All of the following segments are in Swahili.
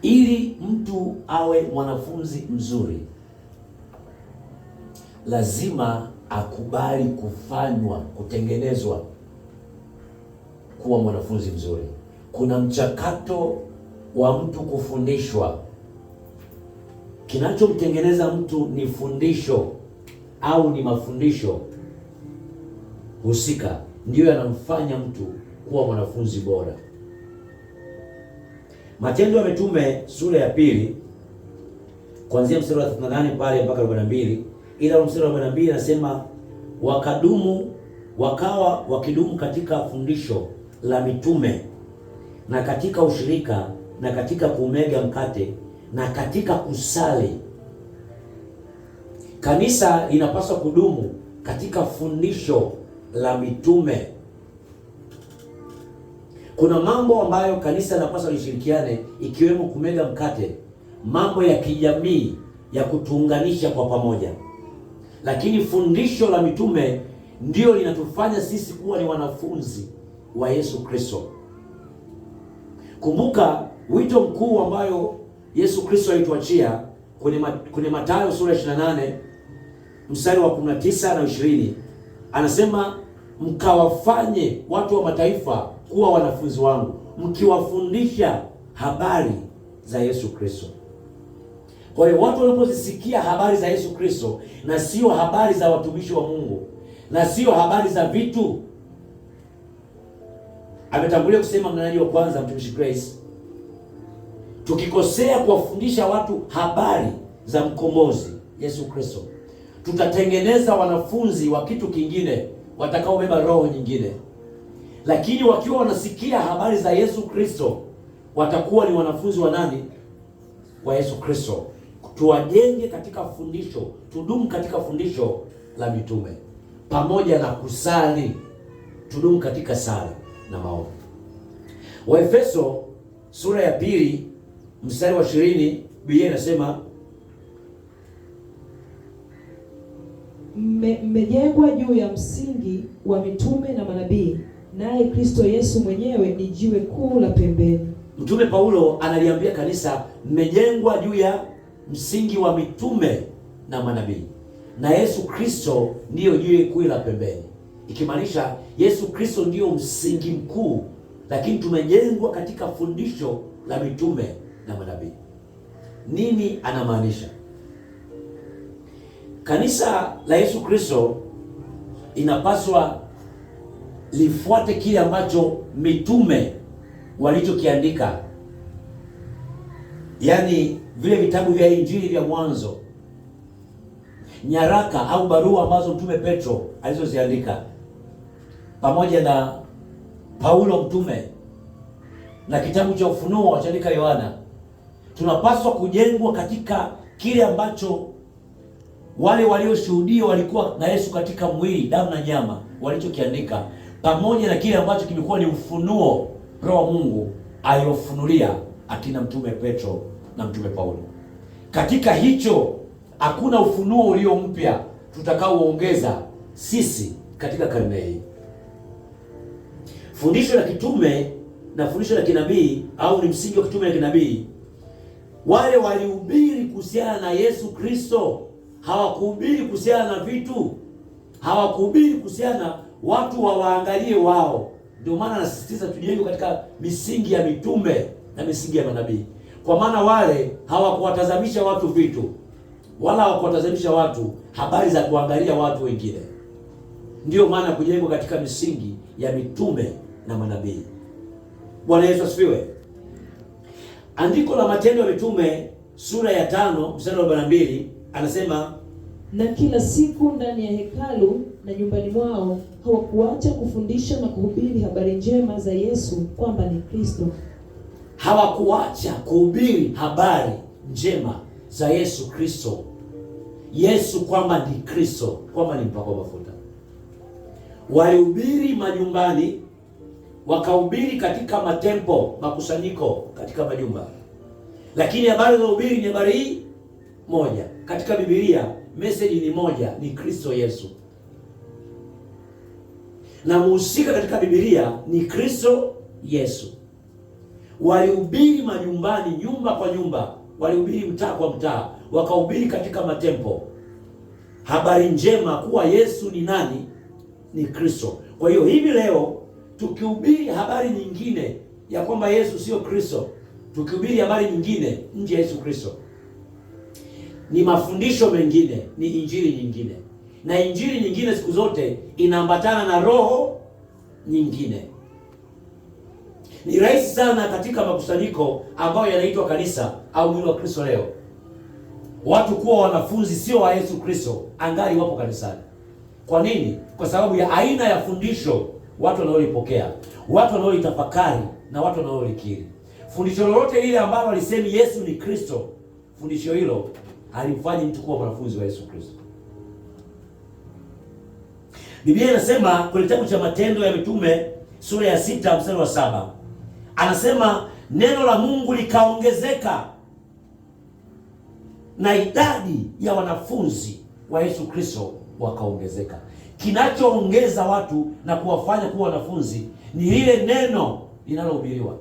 Ili mtu awe mwanafunzi mzuri, lazima akubali kufanywa, kutengenezwa kuwa mwanafunzi mzuri. Kuna mchakato wa mtu kufundishwa. Kinachomtengeneza mtu ni fundisho au ni mafundisho husika, ndiyo yanamfanya mtu kuwa mwanafunzi bora. Matendo ya Mitume sura ya 2 kuanzia mstari wa 38 pale mpaka 42, ila mstari wa 42 anasema wakawa wakidumu katika fundisho la mitume na katika ushirika na katika kumega mkate na katika kusali. Kanisa linapaswa kudumu katika fundisho la mitume. Kuna mambo ambayo kanisa linapaswa lishirikiane, ikiwemo kumega mkate, mambo ya kijamii ya kutuunganisha kwa pamoja. Lakini fundisho la mitume ndio linatufanya sisi kuwa ni wanafunzi wa Yesu Kristo. Kumbuka wito mkuu ambayo Yesu Kristo alituachia kwenye Mathayo sura 28 mstari wa 19 na 20. Anasema, mkawafanye watu wa mataifa kuwa wanafunzi wangu, mkiwafundisha habari za Yesu Kristo. Kwa hiyo watu walipozisikia habari za Yesu Kristo, na sio habari za watumishi wa Mungu, na sio habari za vitu. Ametangulia kusema mnenaji wa kwanza, mtumishi Grace, tukikosea kuwafundisha watu habari za mkombozi Yesu Kristo, tutatengeneza wanafunzi wa kitu kingine watakaobeba roho nyingine. Lakini wakiwa wanasikia habari za Yesu Kristo, watakuwa ni wanafunzi wa nani? Wa Yesu Kristo. Tuwajenge katika fundisho, tudumu katika fundisho la mitume, pamoja na kusali, tudumu katika sala na maombi. Waefeso sura ya 2 mstari wa 20, Biblia inasema, mmejengwa juu ya msingi wa mitume na manabii, naye Kristo Yesu mwenyewe ni jiwe kuu la pembeni. Mtume Paulo analiambia kanisa, mmejengwa juu ya msingi wa mitume na manabii, na Yesu Kristo ndiyo jiwe kuu la pembeni, ikimaanisha Yesu Kristo ndiyo msingi mkuu, lakini tumejengwa katika fundisho la mitume na manabii. Nini anamaanisha? Kanisa la Yesu Kristo inapaswa lifuate kile ambacho mitume walichokiandika, yaani vile vitabu vya Injili vya mwanzo, nyaraka au barua ambazo mtume Petro alizoziandika, pamoja na Paulo mtume, na kitabu cha Ufunuo walichoandika Yohana. Tunapaswa kujengwa katika kile ambacho wale walioshuhudia walikuwa na Yesu katika mwili, damu na nyama, walichokiandika, pamoja na kile ambacho kimekuwa ni ufunuo Roho wa Mungu aliofunulia akina mtume Petro na mtume Paulo. Katika hicho hakuna ufunuo ulio mpya tutakaoongeza sisi katika karne hii. Fundisho la kitume na fundisho la kinabii, au ni msingi wa kitume na kinabii, wale walihubiri kuhusiana na Yesu Kristo. Hawakuhubiri kuhusiana na vitu, hawakuhubiri kuhusiana watu waangalie wao. Ndio maana anasisitiza tujenge katika misingi ya mitume na misingi ya manabii, kwa maana wale hawakuwatazamisha watu vitu, wala hawakuwatazamisha watu habari za kuangalia watu wengine. Ndiyo maana kujengwa katika misingi ya mitume na manabii. Bwana Yesu asifiwe. Andiko la Matendo ya Mitume sura ya 5 mstari wa 42 anasema, na kila siku ndani ya hekalu na nyumbani mwao hawakuacha kufundisha na kuhubiri habari njema za Yesu kwamba ni Kristo. Hawakuacha kuhubiri habari njema za Yesu Kristo. Yesu kwamba ni Kristo, kwamba ni mpakwa mafuta. Walihubiri majumbani, wakahubiri katika matempo, makusanyiko katika majumba. Lakini habari za uhubiri ni habari hii moja. Katika Biblia message ni moja, ni Kristo Yesu. Na muhusika katika Biblia ni Kristo Yesu. walihubiri majumbani, nyumba kwa nyumba, walihubiri mtaa kwa mtaa, wakahubiri katika matempo habari njema kuwa Yesu ni nani? Ni Kristo. Kwa hiyo hivi leo tukihubiri habari nyingine ya kwamba Yesu sio Kristo, tukihubiri habari nyingine nje ya Yesu Kristo, ni mafundisho mengine, ni injili nyingine, na injili nyingine siku zote inaambatana na roho nyingine. Ni rahisi sana katika makusanyiko ambayo yanaitwa kanisa au mwili wa Kristo leo, watu kuwa wanafunzi sio wa Yesu Kristo angali wapo kanisani. Kwa nini? Kwa sababu ya aina ya fundisho watu wanaolipokea, watu wanaolitafakari na watu wanaolikiri. Fundisho lolote ile ambalo alisemi Yesu ni Kristo, fundisho hilo halimfanyi mtu kuwa mwanafunzi wa Yesu Kristo. Biblia inasema kwenye kitabu cha Matendo ya Mitume sura ya 6 mstari wa 7, anasema neno la Mungu likaongezeka na idadi ya wanafunzi wa Yesu Kristo wakaongezeka. Kinachoongeza watu na kuwafanya kuwa wanafunzi ni lile neno linalohubiriwa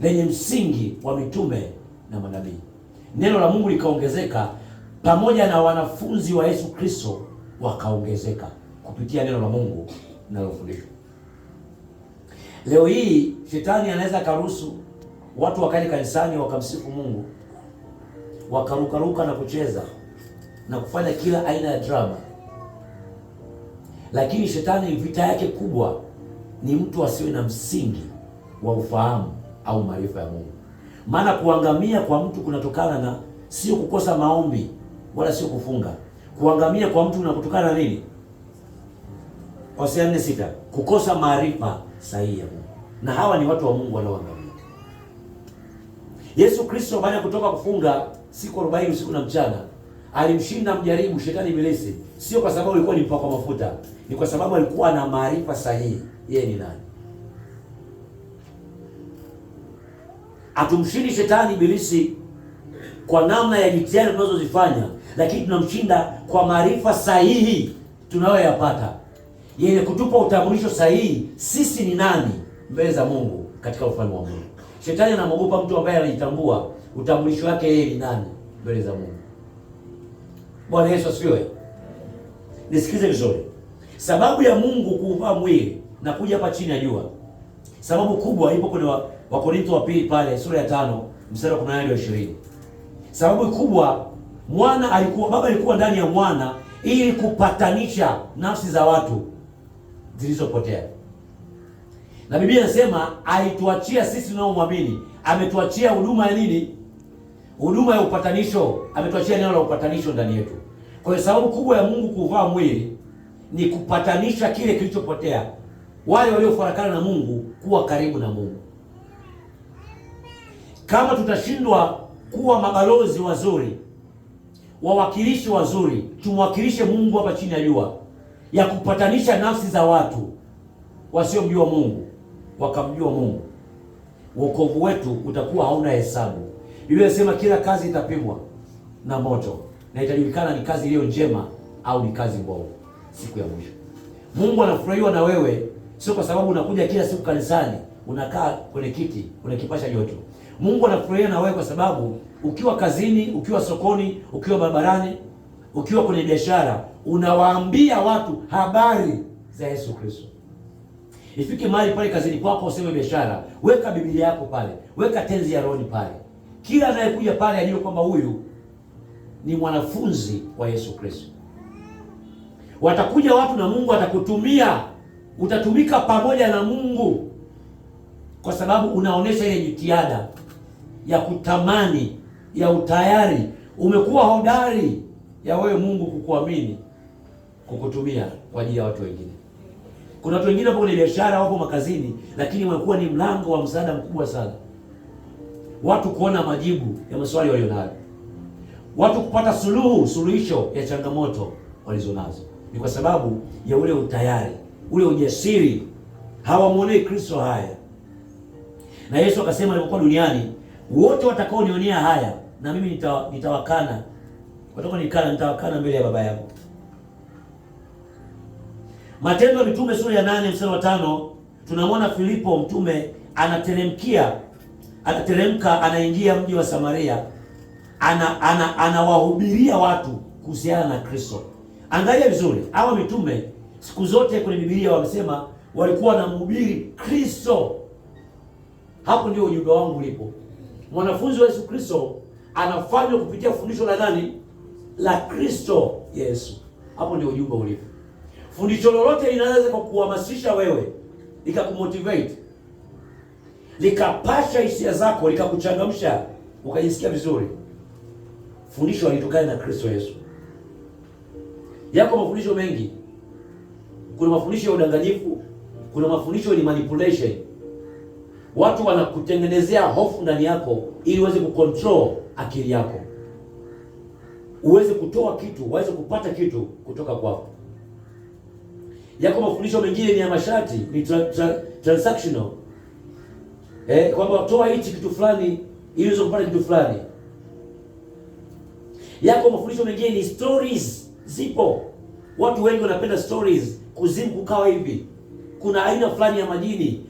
lenye msingi wa mitume na manabii. Neno la Mungu likaongezeka pamoja na wanafunzi wa Yesu Kristo wakaongezeka kupitia neno la Mungu linalofundishwa. Leo hii shetani anaweza karuhusu watu wakae kanisani wakamsifu Mungu, wakarukaruka na kucheza na kufanya kila aina ya drama, lakini shetani vita yake kubwa ni mtu asiwe na msingi wa ufahamu au maarifa ya Mungu. Maana kuangamia kwa mtu kunatokana na sio kukosa maombi wala sio kufunga. Kuangamia kwa mtu kunatokana na nini? Hosea 4:6, kukosa maarifa sahihi ya Mungu. Na hawa ni watu wa Mungu wanaoangamia. Yesu Kristo baada ya kutoka kufunga siku 40 usiku na mchana, alimshinda mjaribu shetani ibilisi, sio kwa sababu alikuwa ni mpakwa mafuta, ni kwa sababu alikuwa na maarifa sahihi yeye ni nani. Atumshindi shetani ibilisi kwa namna ya jitihada tunazozifanya, lakini tunamshinda kwa maarifa sahihi tunayoyapata yenye kutupa utambulisho sahihi sisi ni nani mbele za Mungu katika ufalme wa Mungu. Shetani anamwogopa mtu ambaye anajitambua utambulisho wake yeye ni nani mbele za Mungu. Bwana Yesu asifiwe. Nisikize vizuri. Sababu ya Mungu kuvaa mwili na kuja hapa chini ya jua, sababu kubwa ipo kwenye Wakorintho wa pili pale sura ya 5 mstari wa 18 hadi 20. Sababu kubwa, Baba alikuwa ndani ya mwana ili kupatanisha nafsi za watu zilizopotea. Na Biblia inasema alituachia sisi tunaomwamini, ametuachia huduma ya nini? Huduma ya upatanisho. Ametuachia neno la upatanisho ndani yetu. Kwa hiyo sababu kubwa ya Mungu kuvaa mwili ni kupatanisha kile kilichopotea, wale waliofarakana na Mungu kuwa karibu na Mungu. Kama tutashindwa kuwa mabalozi wazuri, wawakilishi wazuri, tumwakilishe Mungu hapa chini ya jua, ya kupatanisha nafsi za watu wasiomjua Mungu wakamjua Mungu, wokovu wetu utakuwa hauna hesabu. Biblia inasema kila kazi itapimwa na moto na itajulikana ni kazi iliyo njema au ni kazi mbovu siku ya mwisho. Mungu anafurahiwa na wewe sio kwa sababu unakuja kila siku kanisani, unakaa kwenye kiti, unakipasha joto. Mungu anafurahia na wewe kwa sababu ukiwa kazini, ukiwa sokoni, ukiwa barabarani, ukiwa kwenye biashara, unawaambia watu habari za Yesu Kristo. Ifike mahali pale kazini kwako useme biashara, weka Biblia yako pale, weka tenzi ya roho pale. Kila anayekuja pale ajue kwamba huyu ni mwanafunzi wa Yesu Kristo. Watakuja watu na Mungu atakutumia, utatumika pamoja na Mungu kwa sababu unaonesha ile jitihada ya kutamani, ya utayari, umekuwa hodari ya wewe Mungu kukuamini, kukutumia kwa ajili ya watu wengine. Kuna watu wengine hapo kwenye biashara, wapo makazini, lakini wamekuwa ni mlango wa msaada mkubwa sana. Watu kuona majibu ya maswali walionayo, watu kupata suluhisho ya changamoto walizonazo, ni kwa sababu ya ule utayari, ule ujasiri. Hawamuonei Kristo haya. Na Yesu akasema alipokuwa duniani, wote watakaonionea haya na mimi nitawakana. Nitawakana mbele ya Baba yangu. Matendo ya Mitume sura ya 8 mstari wa 5, tunamwona Filipo mtume anateremkia anateremka, anaingia mji wa Samaria, anawahubiria watu kuhusiana na Kristo. Angalia vizuri, hawa mitume siku zote kwenye Biblia wamesema walikuwa wanamhubiri Kristo. Hapo ndio ujumbe wangu ulipo. Mwanafunzi wa Yesu Kristo anafanywa kupitia fundisho la nani? La Kristo Yesu. Hapo ndio ujumbe ulipo. Fundisho lolote linaweza kukuhamasisha wewe, likakumotivate, likapasha hisia zako, likakuchangamsha, ukajisikia vizuri. Fundisho halitokana na Kristo Yesu. Yako mafundisho mengi. Kuna mafundisho ya udanganyifu, kuna mafundisho ya manipulation. Watu wanakutengenezea hofu ndani yako ili uweze kucontrol akili yako, uweze kutoa kitu, uweze kupata kitu kutoka kwako. Yako mafundisho mengine ni ya masharti, ni transactional. Kwamba toa hichi kitu fulani ili uweze kupata kitu fulani. Yako mafundisho mengine ni stories. Zipo watu wengi wanapenda stories, kuzimu kukawa hivi, kuna aina fulani ya majini,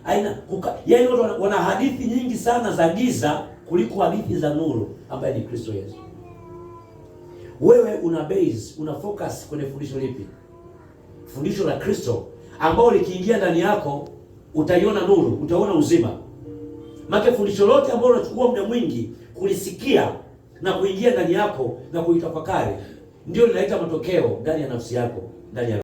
yaani watu wana hadithi nyingi sana za giza kuliko hadithi za nuru ambaye ni Kristo Yesu. Wewe una base, una focus kwenye fundisho lipi? Fundisho la Kristo ambao likiingia ndani yako utaiona nuru, utaona uzima. Maana fundisho lote ambalo unachukua muda mwingi kulisikia na kuingia ndani yako na kuitafakari ndio linaleta matokeo ndani ya nafsi yako, ndani ya